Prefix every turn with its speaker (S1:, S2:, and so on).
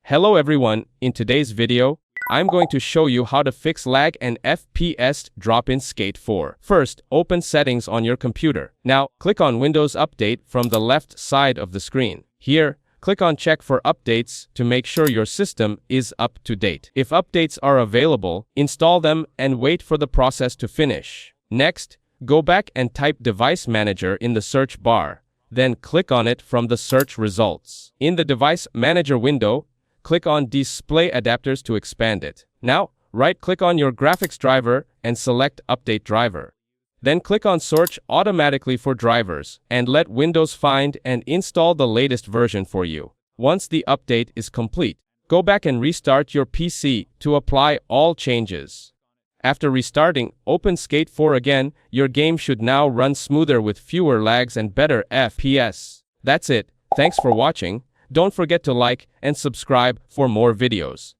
S1: Hello everyone, in today's video, I'm going to show you how to fix lag and FPS drop in Skate 4. First, open Settings on your computer. Now, click on Windows Update from the left side of the screen. Here, click on Check for Updates to make sure your system is up to date. If updates are available, install them and wait for the process to finish. Next, go back and type Device Manager in the search bar. Then click on it from the search results. In the Device Manager window, click on Display Adapters to expand it. Now, right-click on your graphics driver and select Update Driver. Then click on Search automatically for drivers and let Windows find and install the latest version for you. Once the update is complete, go back and restart your PC to apply all changes. After restarting, open Skate 4 again. Your game should now run smoother with fewer lags and better FPS. That's it. Thanks for watching. Don't forget to like and subscribe for more videos.